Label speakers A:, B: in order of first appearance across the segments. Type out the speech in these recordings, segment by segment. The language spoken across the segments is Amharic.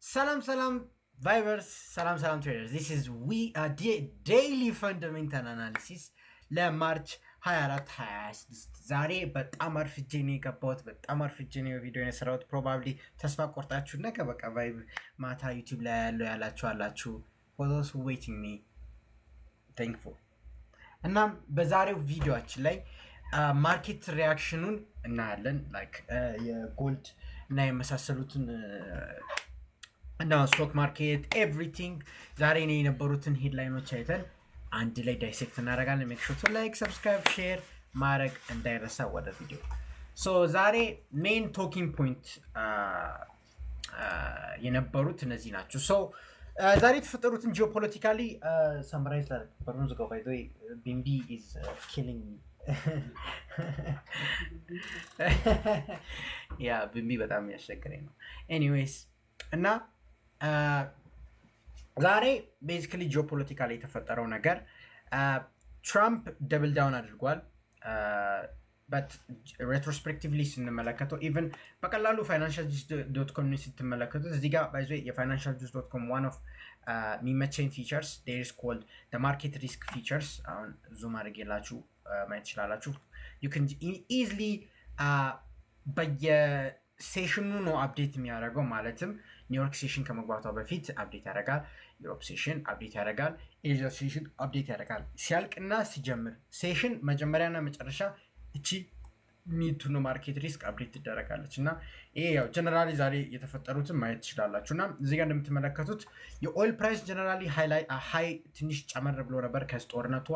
A: Salam Vibers, salam traders. This is we daily fundamental analysis ለማርች 24 26 ዛሬ በጣም አርፍጄ ነው የገባሁት። በጣም አርፍጄ ነው ቪዲዮ የሰራሁት። ፕሮባብሊ ተስፋ ቆርጣችሁ ነገ በቃ ቫይብ ማታ ዩቲዩብ ላይ ያላችሁ አላችሁ። for those who waiting me thankful። እናም በዛሬው ቪዲዮአችን ላይ ማርኬት ሪያክሽኑን እናያለን። ላይክ የጎልድ እና የመሳሰሉትን እና ስቶክ ማርኬት ኤቭሪቲንግ ዛሬ ነው የነበሩትን ሄድላይኖች አይተን አንድ ላይ ዳይሴክት እናደርጋለን። ሜክ ሹር ቱ ላይክ ሰብስክራይብ ሼር ማድረግ እንዳይረሳ። ወደ ቪዲዮ ሶ ዛሬ ሜን ቶኪንግ ፖይንት የነበሩት እነዚህ ናቸው። ሶ ዛሬ የተፈጠሩትን ጂኦፖለቲካሊ ሰምራይዝ ላደርግ ዝጋው። ባይ ዘ ዌይ ቢምቢ ኢዝ ኪሊንግ ያ ቢምቢ በጣም ያስቸግረኝ ነው። ኤኒዌይስ እና ዛሬ ቤዚካሊ ጂኦፖለቲካሊ የተፈጠረው ነገር ትራምፕ ደብል ዳውን አድርጓል። በት ሬትሮስፔክቲቭሊ ስንመለከተው ኢቨን በቀላሉ ፋይናንሻል ጁስ ዶት ኮም ስትመለከቱት እዚህ ጋር ባይዞ የፋይናንሻል ጁስ ዶት ኮም ዋን ኦፍ የሚመቸኝ ፊቸርስ ዴር ኢዝ ኮልድ ማርኬት ሪስክ ፊቸርስ። አሁን ዙም አድርጌላችሁ ማየት ትችላላችሁ። ዩ ካን ኢዝሊ በየሴሽኑ ነው አፕዴት የሚያደርገው። ማለትም ኒውዮርክ ሴሽን ከመግባቷ በፊት አፕዴት ያደርጋል፣ ዩሮፕ ሴሽን አፕዴት ያደርጋል፣ ኤዥያ ሴሽን አፕዴት ያደርጋል። ሲያልቅና ሲጀምር ሴሽን መጀመሪያና መጨረሻ እቺ ሚቱ ነው ማርኬት ሪስክ አፕዴት ትደረጋለች። እና ይሄ ያው ጀነራሊ ዛሬ የተፈጠሩትን ማየት ትችላላችሁ። እና እዚህ ጋር እንደምትመለከቱት የኦይል ፕራይስ ጀነራሊ ሃይ ትንሽ ጨመር ብሎ ነበር። ከጦርነቷ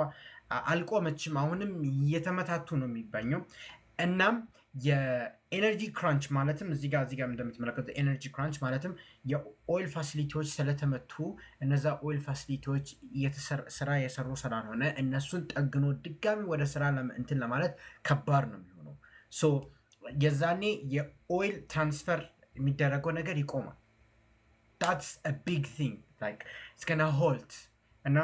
A: አልቆመችም፣ አሁንም እየተመታቱ ነው የሚባኘው። እናም የኤነርጂ ክራንች ማለትም እዚህ ጋር እንደምትመለከቱት ኤነርጂ ክራንች ማለትም የኦይል ፋሲሊቲዎች ስለተመቱ እነዛ ኦይል ፋሲሊቲዎች ስራ የሰሩ ስላልሆነ እነሱን ጠግኖ ድጋሚ ወደ ስራ እንትን ለማለት ከባድ ነው የሚሆነው። ሶ የዛኔ የኦይል ትራንስፈር የሚደረገው ነገር ይቆማል። that's a big thing, like it's gonna halt። እና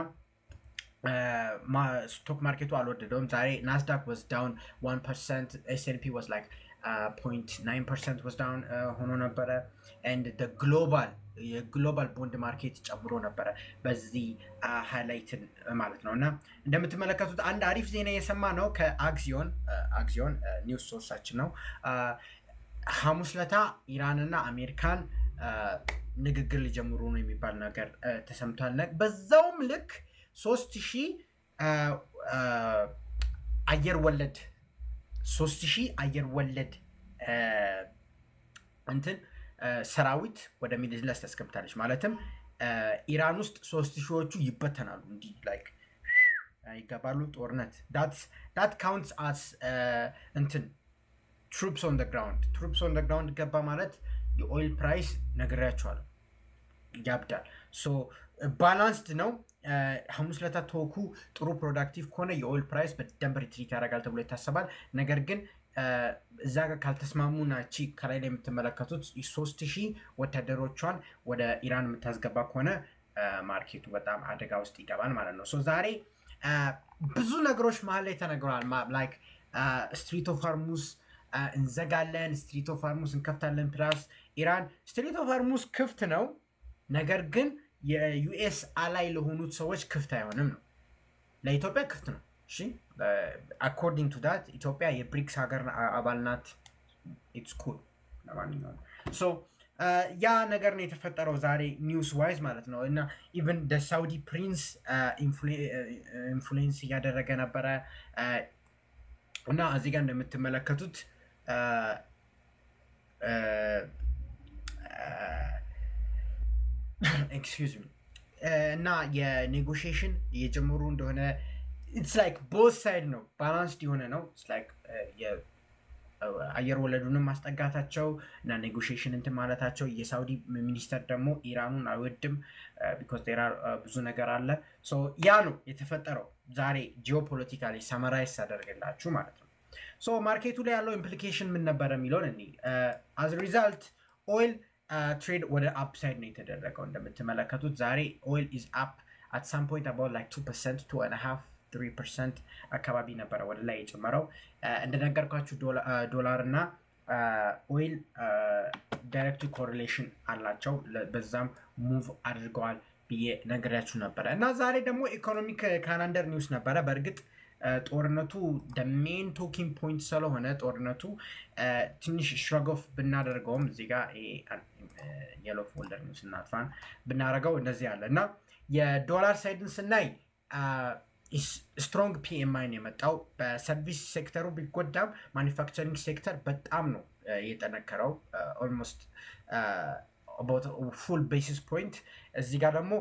A: ስቶክ ማርኬቱ አልወደደውም ዛሬ። ናስዳክ was down 1%፣ S&P was like 0.9% was down ሆኖ ነበረ። and the የግሎባል ቦንድ ማርኬት ጨምሮ ነበረ በዚህ ሃይላይትን ማለት ነው። እና እንደምትመለከቱት አንድ አሪፍ ዜና የሰማ ነው ከአክሲዮን ኒውስ ሶርሳችን ነው። ሐሙስ ለታ ኢራንና አሜሪካን ንግግር ሊጀምሩ ነው የሚባል ነገር ተሰምቷል። በዛውም ልክ 3000 አየር ወለድ እንትን ሰራዊት ወደ ሚድል ኢስት ታስገብታለች። ማለትም ኢራን ውስጥ 3000ዎቹ ይበተናሉ፣ እንዲህ ላይክ ይገባሉ ጦርነት። that counts as እንትን troops on the ground ገባ ማለት የኦይል ፕራይስ ነግሬያቸዋለሁ ያብዳል። ሶ ባላንስድ ነው። ሐሙስ ለታ ቶኩ ጥሩ ፕሮዳክቲቭ ከሆነ የኦይል ፕራይስ በደንብ ሪትሪት ያደርጋል ተብሎ ይታሰባል። ነገር ግን እዛ ጋር ካልተስማሙና እቺ ከላይ ላይ የምትመለከቱት 3000 ወታደሮቿን ወደ ኢራን የምታስገባ ከሆነ ማርኬቱ በጣም አደጋ ውስጥ ይገባል ማለት ነው። ሶ ዛሬ ብዙ ነገሮች መሀል ላይ ተነግረዋል። ላይክ ስትሪት ኦፍ ሆርሙዝ እንዘጋለን፣ ስትሪት ኦፍ ሆርሙዝ እንከፍታለን። ፕላስ ኢራን ስትሪት ኦፍ ሆርሙዝ ክፍት ነው፣ ነገር ግን የዩኤስ አላይ ለሆኑት ሰዎች ክፍት አይሆንም ነው። ለኢትዮጵያ ክፍት ነው። እሺ አኮርዲንግ ቱ ዳት ኢትዮጵያ የብሪክስ ሀገር አባል ናት። ኢትስ ኩል ለማንኛውም ሶ ያ ነገር ነው የተፈጠረው ዛሬ ኒውስ ዋይዝ ማለት ነው። እና ኢቨን ደ ሳውዲ ፕሪንስ ኢንፍሉዌንስ እያደረገ ነበረ። እና እዚህ ጋር እንደምትመለከቱት ኤክስኪውዝ ሚ እና የኔጎሽዬሽን እየጀመሩ እንደሆነ ኢትስ ላይክ ቦዝ ሳይድ ነው፣ ባላንስድ የሆነ ነው። ኢትስ ላይክ አየር ወለዱንም ማስጠጋታቸው እና ኔጎሽዬሽን እንትን ማለታቸው። የሳውዲ ሚኒስተር ደግሞ ኢራኑን አይወድም ቢኮዝ ዴር አር ብዙ ነገር አለ። ሶ ያ ነው የተፈጠረው ዛሬ ጂኦፖለቲካሊ ሰመራይዝ አደርግላችሁ ማለት ነው። ሶ ማርኬቱ ላይ ያለው ኢምፕሊኬሽን ምን ነበረ የሚለውን እኔ አዝ ሪዛልት ኦይል ትሬድ ወደ አፕሳይድ ነው የተደረገው። እንደምትመለከቱት ዛሬ ኦይል ኢዝ አፕ አት ሳም ፖይንት አባውት ላይክ 2%፣ 2.5 3% አካባቢ ነበረ ወደ ላይ የጨመረው። እንደነገርኳችሁ ዶላር እና ኦይል ዳይሬክት ኮሪሌሽን አላቸው። በዛም ሙቭ አድርገዋል ብዬ ነግሬያችሁ ነበረ እና ዛሬ ደግሞ ኢኮኖሚክ ካላንደር ኒውስ ነበረ። በእርግጥ ጦርነቱ ሜን ቶኪንግ ፖይንት ስለሆነ ጦርነቱ ትንሽ ሽረጎፍ ብናደርገውም እዚህ ጋር የሎ ፎልደር ኒውስ እናጥፋን ብናደርገው እንደዚህ ያለ እና የዶላር ሳይድን ስናይ ስትሮንግ ፒኤምአይ ነው የመጣው። በሰርቪስ ሴክተሩ ቢጎዳም ማኒፋክቸሪንግ ሴክተር በጣም ነው የጠነከረው። ኦልሞስት ፉል ቤሲስ ፖይንት። እዚህ ጋር ደግሞ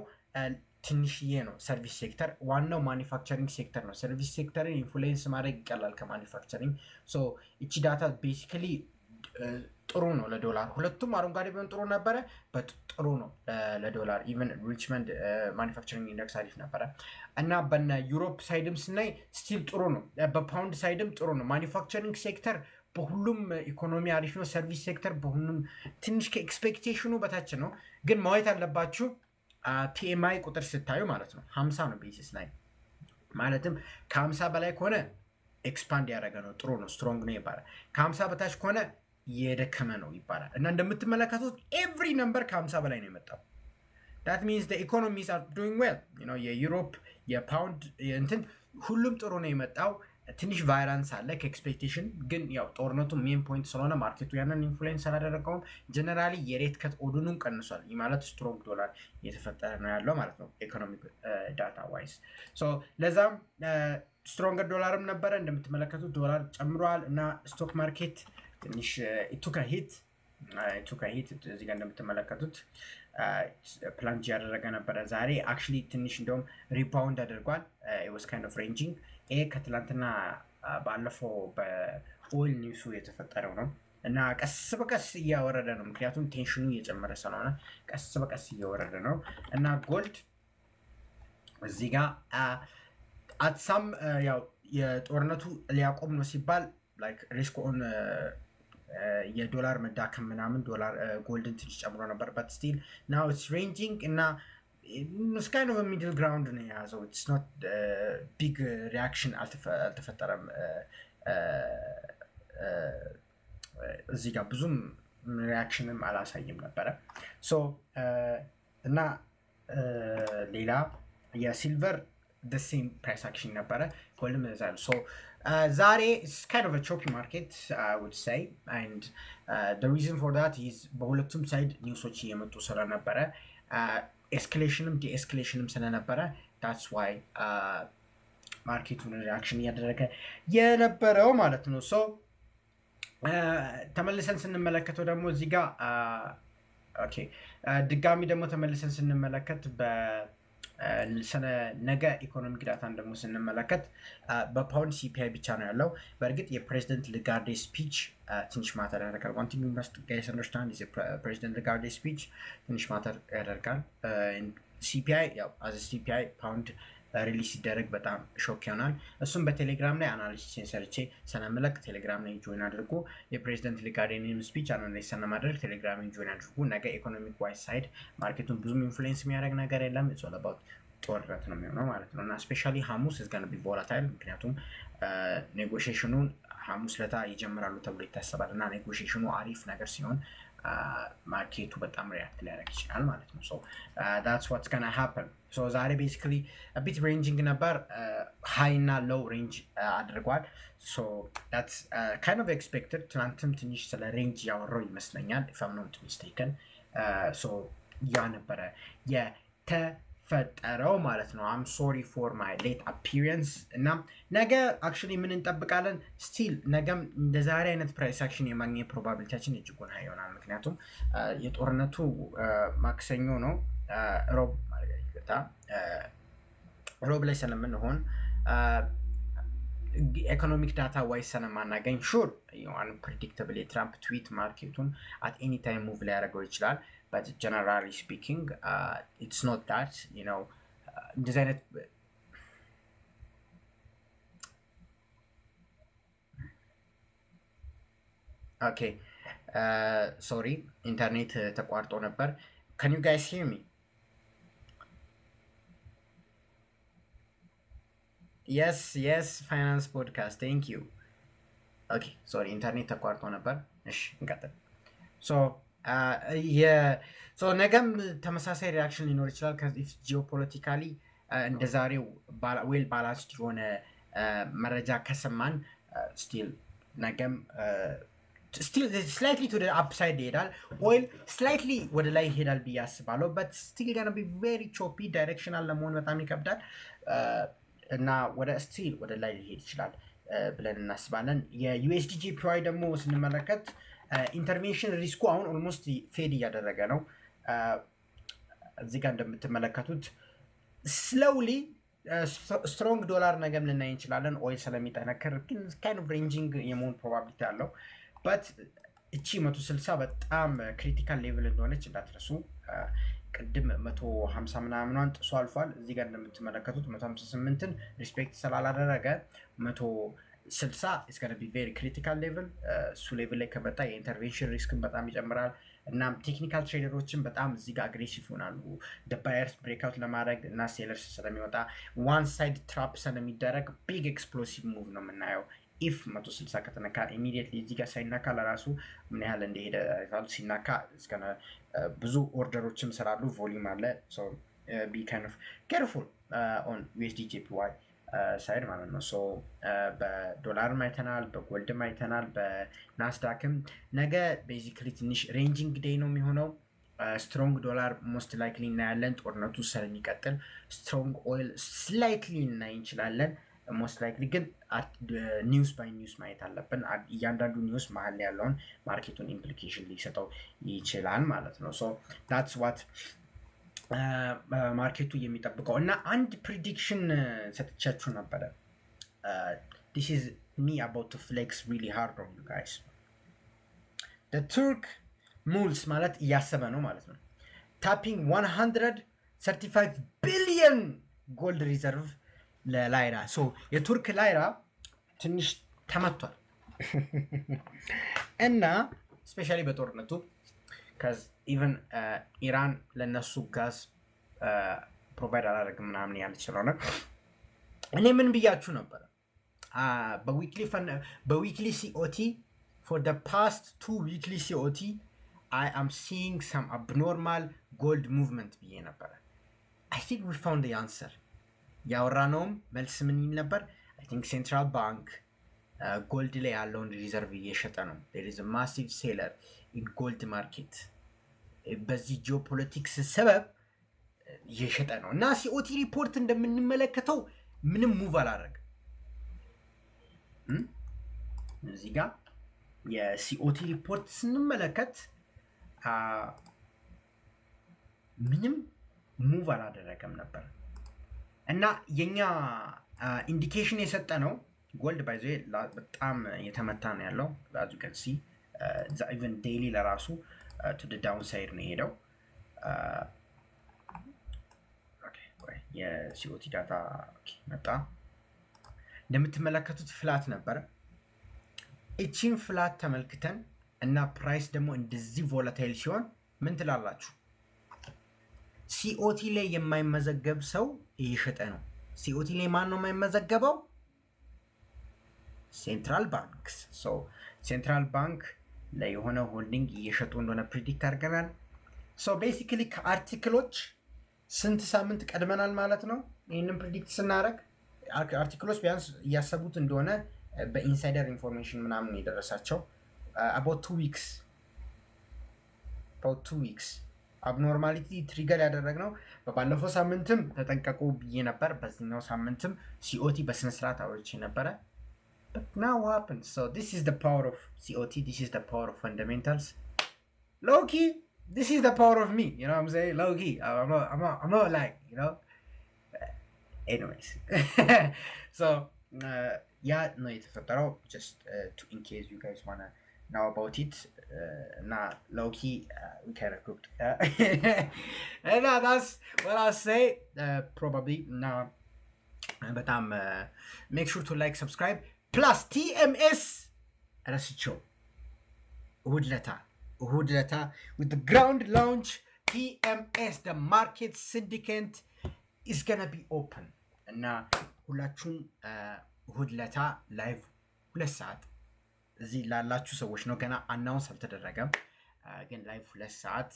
A: ትንሽዬ ነው ሰርቪስ ሴክተር። ዋናው ማኒፋክቸሪንግ ሴክተር ነው። ሰርቪስ ሴክተርን ኢንፍሉዌንስ ማድረግ ይቀላል ከማኒፋክቸሪንግ። እቺ ዳታ ቤሲካሊ ጥሩ ነው ለዶላር። ሁለቱም አረንጓዴ ቢሆን ጥሩ ነበረ፣ ጥሩ ነው ለዶላር። ኢቨን ሪችመንድ ማኒፋክቸሪንግ ኢንደክስ አሪፍ ነበረ እና በነ ዩሮፕ ሳይድም ስናይ ስቲል ጥሩ ነው። በፓውንድ ሳይድም ጥሩ ነው። ማኒፋክቸሪንግ ሴክተር በሁሉም ኢኮኖሚ አሪፍ ነው። ሰርቪስ ሴክተር በሁሉም ትንሽ ከኤክስፔክቴሽኑ በታች ነው። ግን ማየት አለባችሁ ፒኤምአይ ቁጥር ስታዩ ማለት ነው 50 ነው ቤሲስ ላይ ማለትም ከ50 በላይ ከሆነ ኤክስፓንድ ያደረገ ነው፣ ጥሩ ነው፣ ስትሮንግ ነው ይባላል። ከ50 በታች ከሆነ የደከመ ነው ይባላል። እና እንደምትመለከቱት ኤቭሪ ነምበር ከ50 በላይ ነው የመጣው። that means the economies are doing well. የዩሮፕ የፓውንድ እንትን ሁሉም ጥሩ ነው የመጣው። ትንሽ ቫይራንስ አለ ከኤክስፔክቴሽን፣ ግን ያው ጦርነቱ ሜን ፖይንት ስለሆነ ማርኬቱ ያንን ኢንፍሉዌንስ አላደረገውም። ጀነራሊ የሬት ከት ኦዱኑን ቀንሷል። ይህ ማለት ስትሮንግ ዶላር እየተፈጠረ ነው ያለው ማለት ነው ኢኮኖሚክ ዳታ ዋይዝ። ለዛም ስትሮንገር ዶላርም ነበረ። እንደምትመለከቱት ዶላር ጨምሯል እና ስቶክ ማርኬት ትንሽ ኢቱካ ሂት እዚህ ጋር እንደምትመለከቱት ፕላንጅ ያደረገ ነበረ። ዛሬ አክቹሊ ትንሽ እንደውም ሪባውንድ አድርጓል። was kind of ranging። ይሄ ከትላንትና ባለፈው በኦይል ኒውሱ የተፈጠረው ነው እና ቀስ በቀስ እያወረደ ነው። ምክንያቱም ቴንሽኑ እየጨመረ ስለሆነ ቀስ በቀስ እየወረደ ነው እና ጎልድ እዚህ ጋር አትሳም ያው የጦርነቱ ሊያቆም ነው ሲባል ላይክ ሪስክ ኦን የዶላር መዳከም ምናምን ዶላር ጎልድን ትንሽ ጨምሮ ነበር። በት ስቲል ናው ኢትስ ሬንጂንግ እና it's kind of a middle ground ነው የያዘው። it's not big reaction አልተፈጠረም። እዚህ ጋር ብዙም ሪያክሽንም አላሳይም ነበረ። እና ሌላ የሲልቨር the same price action ነበረ። ጎልድም እዛል ዛሬ it's kind of a choppy market I would say, and the reason for that is በሁለቱም ሳይድ ኒውሶች እየመጡ ስለነበረ ኤስካሌሽንም ዲኤስካሌሽንም ስለነበረ that's why ማርኬቱን ሪአክሽን እያደረገ የነበረው ማለት ነው። ተመልሰን ስንመለከተው ደግሞ እዚህ ጋር ድጋሚ ደግሞ ተመልሰን ስንመለከት ነገ ኢኮኖሚክ ዳታን ደግሞ ስንመለከት በፓውንድ ሲፒአይ ብቻ ነው ያለው። በእርግጥ የፕሬዚደንት ሊጋርዴ ስፒች ትንሽ ማተር ያደርጋል። one thing you must guys understand is የፕሬዚደንት ሊጋርዴ ስፒች ትንሽ ማተር ያደርጋል። ሲፒአይ ያው አዝ ሲፒአይ ፓውንድ ሪሊዝ ሲደረግ በጣም ሾክ ይሆናል። እሱም በቴሌግራም ላይ አናሊሲስ ሰርቼ ሰነመለክ ቴሌግራም ላይ ጆይን አድርጉ። የፕሬዚደንት ሊጋርዴን ስፒች አናሊሲስ ሰነማድረግ ቴሌግራም ላይ ጆይን አድርጉ። ነገ ኢኮኖሚክ ዋይዝ ሳይድ ማርኬቱን ብዙም ኢንፍሉዌንስ የሚያደርግ ነገር የለም። ኢትስ ኦል አባውት ጦርነት ነው የሚሆነው ማለት ነው እና ስፔሻሊ ሐሙስ is going to be volatile ምክንያቱም ኔጎሽዬሽኑን ሐሙስ ለታ ይጀምራሉ ተብሎ ይታሰባል እና ኔጎሽዬሽኑ አሪፍ ነገር ሲሆን ማርኬቱ በጣም ሪያክት ሊያደርግ ይችላል ማለት ነው። that's what's going to happen. ዛሬ basically a bit ranging ነበር፣ high እና low range አድርጓል። that's kind of expected። ትናንትም ትንሽ ስለ ሬንጅ ያወራው ይመስለኛል if I'm not mistaken። ያ ነበረ ፈጠረው ማለት ነው። I'm sorry for my late appearance። እና ነገ actually ምን እንጠብቃለን? ስቲል ነገም እንደ ዛሬ አይነት ፕራይስ አክሽን የማግኘት ፕሮባቢሊቲያችን እጅጉን ሃይ ይሆናል። ምክንያቱም የጦርነቱ ማክሰኞ ነው፣ ሮብ ማለት ይገታ ሮብ ላይ ስለምንሆን ኢኮኖሚክ ዳታ ዋይስ ስለማናገኝ ሹር አንፕሬዲክተብል የትራምፕ ትዊት ማርኬቱን at any time ሙቭ ሊያደርገው ይችላል። but generally speaking it's not that እንደዚህ አይነት sorry ኢንተርኔት ተቋርጦ ነበር። can you guys hear me? yes finance podcast thank you. sorry ኢንተርኔት ተቋርጦ ነበር። እሺ እንቀጥል። ነገም ተመሳሳይ ሪያክሽን ሊኖር ይችላል። ከዚህ ጂኦፖለቲካሊ እንደ ዛሬው ዌል ባላንስድ የሆነ መረጃ ከሰማን ስቲል ነገም ስላይትሊ ቱ አፕሳይድ ይሄዳል። ኦይል ስላይትሊ ወደ ላይ ይሄዳል ብዬ አስባለሁ። በት ስቲል ገና ቢ ቬሪ ቾፒ ዳይሬክሽናል ለመሆን በጣም ይከብዳል እና ስቲል ወደ ላይ ሊሄድ ይችላል ብለን እናስባለን። የዩኤስዲ ጂፒዋይ ደግሞ ስንመለከት ኢንተርቬንሽን ሪስኩ አሁን ኦልሞስት ፌድ እያደረገ ነው። እዚህ ጋር እንደምትመለከቱት ስሎውሊ ስትሮንግ ዶላር ነገም ልናይ እንችላለን። ኦይል ስለሚጠነክር ግን ካይንድ ኦፍ ሬንጂንግ የመሆን ፕሮባቢሊቲ አለው። በት እቺ 160 በጣም ክሪቲካል ሌቭል እንደሆነች እንዳትረሱ። ቅድም 150 ምናምኗን ጥሶ አልፏል። እዚህ ጋር እንደምትመለከቱት 158ን ሪስፔክት ስላላደረገ 160 is going to be very critical level። እሱ ሌቭል ላይ ከመጣ የኢንተርቬንሽን ሪስክን በጣም ይጨምራል። እናም ቴክኒካል ትሬደሮችን በጣም እዚህ ጋር አግሬሲቭ ይሆናሉ ባየርስ ብሬክአውት ለማድረግ እና ሴለርስ ስለሚወጣ ዋን ሳይድ ትራፕ ስለሚደረግ ቢግ ኤክስፕሎሲቭ ሙቭ ነው የምናየው። ኢፍ 160 ከተነካ ኢሚዲየትሊ እዚህ ጋር ሳይናካ ለራሱ ምን ያህል እንደሄደ ሲናካ ብዙ ኦርደሮችም ስላሉ ቮሊዩም አለ። ቢ ካይንድ ኦፍ ኬርፉል ኦን ዩኤስዲ ጂፒዋይ ሳይድ ማለት ነው። በዶላርም አይተናል፣ በጎልድም አይተናል፣ በናስዳክም ነገ ቤዚክሊ ትንሽ ሬንጂንግ ዴይ ነው የሚሆነው። ስትሮንግ ዶላር ሞስት ላይክሊ እናያለን፣ ጦርነቱ ስለሚቀጥል። ስትሮንግ ኦይል ስላይትሊ እናይ እንችላለን። ሞስት ላይክሊ ግን ኒውስ ባይ ኒውስ ማየት አለብን። እያንዳንዱ ኒውስ መሀል ያለውን ማርኬቱን ኢምፕሊኬሽን ሊሰጠው ይችላል ማለት ነው። ዳትስ ዋት ማርኬቱ የሚጠብቀው እና አንድ ፕሪዲክሽን ሰጥቻችሁ ነበረ። this is me about to flex really hard on you guys. the Turk ሙልስ ማለት እያሰበ ነው ማለት ነው። ታፒንግ 135 ቢሊዮን ጎልድ ሪዘርቭ ለላይራ። የቱርክ ላይራ ትንሽ ተመቷል እና ስፔሻሊ በጦርነቱ ኢቨን ኢራን ለነሱ ጋዝ ፕሮቫይድ አላደርግም ምናምን ያለች ስለሆነ እኔ ምን ብያችሁ ነበረ? በዊክሊ ሲኦቲ for the past 2 weekly COT I am seeing some abnormal gold movement ብዬ ነበረ። I think we found the answer። ያወራነውም መልስ ምን ይል ነበር? I think central bank ጎልድ ላይ ያለውን ሪዘርቭ እየሸጠ ነው። there is a massive seller in gold market። በዚህ ጂኦፖለቲክስ ሰበብ እየሸጠ ነው እና ሲኦቲ ሪፖርት እንደምንመለከተው ምንም ሙቭ አላደረገም። እዚህ ጋር የሲኦቲ ሪፖርት ስንመለከት ምንም ሙቭ አላደረገም ነበር እና የኛ ኢንዲኬሽን የሰጠ ነው። ጎልድ ባይ ዘ ወይ በጣም የተመታ ነው ያለው። as you can see even daily ለራሱ to the downside ነው የሄደው። የሲኦቲ ዳታ መጣ። እንደምትመለከቱት ፍላት ነበረ። እቺን ፍላት ተመልክተን እና ፕራይስ ደግሞ እንደዚህ ቮላታይል ሲሆን ምን ትላላችሁ? ሲኦቲ ላይ የማይመዘገብ ሰው እየሸጠ ነው። ሲኦቲ ላይ ማን ነው የማይመዘገበው? ሴንትራል ባንክስ። ሴንትራል ባንክ ላይ የሆነ ሆልዲንግ እየሸጡ እንደሆነ ፕሪዲክት አድርገናል። ቤሲክሊ ከአርቲክሎች ስንት ሳምንት ቀድመናል ማለት ነው። ይህንን ፕሪዲክት ስናደርግ አርቲክሎች ቢያንስ እያሰቡት እንደሆነ በኢንሳይደር ኢንፎርሜሽን ምናምን የደረሳቸው about 2 weeks አብኖርማሊቲ ትሪገር ያደረግነው በባለፈው ሳምንትም ተጠንቀቁ ብዬ ነበር። በዚህኛው ሳምንትም ሲኦቲ በስነስርዓት አውርቼ ነበረ። But now what happened? So this is the power of COT. This is the power of fundamentals. Low-key, this is the power of me. You know what I'm saying? Low-key. I'm not like, you know. Anyways. Yeah, no, የተፈጠረው just in case you guys want to know about it. Nah, low-key, we kind of cooked. And that's what I'll say. Probably. Now, but make sure to like, subscribe. Plus TMS ረስቸው እሁድ ለታ with the ground launch TMS the market syndicate is gonna be open እና ሁላችሁም እሁድ ለታ ላይቭ 2 ሰዓት እዚህ ላላችሁ ሰዎች ነው። ገና አናውንስ አልተደረገም፣ ግን ላይቭ 2 ሰዓት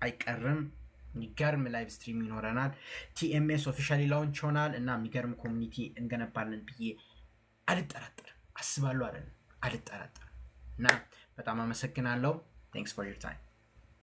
A: አይቀርም። የሚገርም ላይቭ ስትሪም ይኖረናል። ቲኤምኤስ ኦፊሻሊ ላውንች ሆናል እና የሚገርም ኮሚኒቲ እንገነባለን ብዬ አልጠራጠርም። አስባለሁ አይደለም፣ አልጠራጠርም። እና በጣም አመሰግናለሁ። ቴንክስ ፎር ዮር ታይም።